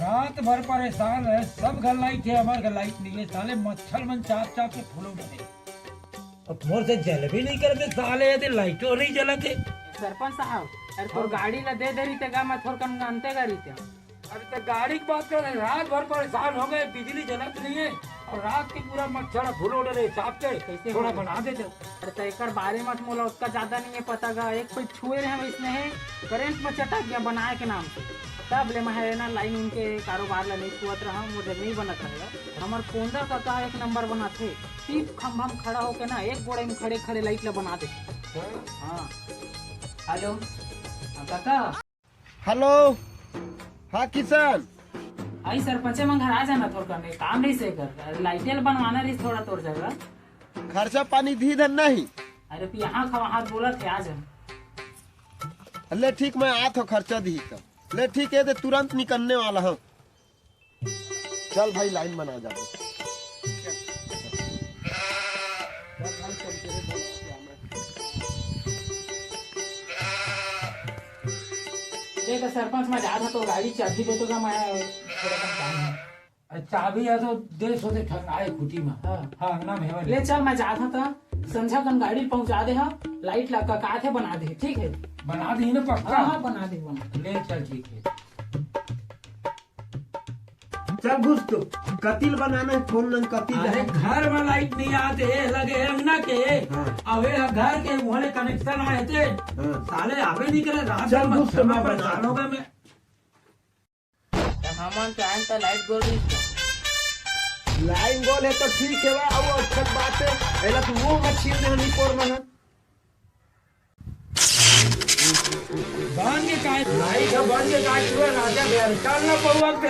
रात भर परेशान है, सब घर लाइट है, हमारे घर लाइट नहीं है। साले मच्छर मन चाप चाप के फूलों डरे और मोर से जल भी नहीं करते साले, यदि लाइटों नहीं जलते। सरपंच साहब, अरे तोर गाड़ी ला दे रही थे मैं थोड़ा कम अंते गाड़ी थे। अरे तो गाड़ी की बात कर रहे, रात भर परेशान हो गए, बिजली जलत नहीं है और रात की पूरा मच्छर फूलों डरे चाप के कैसे थोड़ा हो? बना देते। अरे तो एक बारे में मोला उसका ज्यादा नहीं है पता गा। एक कोई छुए रहे इसने है करंट में चटा गया बनाए के नाम से, तब ले मैं ना लाइन उनके कारोबार ला नहीं छुअत रहा, मुझे नहीं बनत रहेगा। हमार कोंदा का एक नंबर बनाते, सिर्फ खम्भा में खड़ा होके ना एक गोड़े में खड़े खड़े लाइट ला बना दे। हाँ हेलो काका। हेलो, हाँ किसान। आई सरपंच में घर आ जाना थोड़ा करने काम नहीं से कर, लाइटें बनवाना रही थोड़ा तोड़ जगह। खर्चा पानी धी धन नहीं। अरे तो यहाँ खा वहाँ बोला थे आज हम। ले ठीक, मैं आ तो खर्चा दी तो ले ठीक है, तो तुरंत निकलने वाला हूँ। चल भाई लाइन बना जा। देखा सरपंच में जा था तो गाड़ी चाबी दे तो मैं थोड़ा कम काम है। अरे चाबी है तो दे सो दे ठंगाए खुटी में। हाँ। हाँ अंगना में है। ले चल मैं जा था संझा कन गाड़ी पहुंचा दे, हाँ लाइट लगा का थे बना दे, ठीक है। बना दी ना पक्का। हाँ हाँ बना दे बना। ले चल ठीक है। चल घुस तो कतिल बनाना है, फोन नंग कतिल अरे है। घर में लाइट नहीं आते लगे अंगना के। हाँ। अब ये घर के मोहल्ले कनेक्शन आए थे। हाँ। साले आवे नहीं करे, रात चल भर घुस तो मैं परेशान हो गए मैं। हमारे तो आन तो लाइट गोल रही लाइन गोल है तो ठीक है, वो अच्छा बात है। पहले तो वो मच्छी नहीं पोर में बांध के काय लाइट है, बांध के काय हुआ राजा बिहार चलना पौवा पे।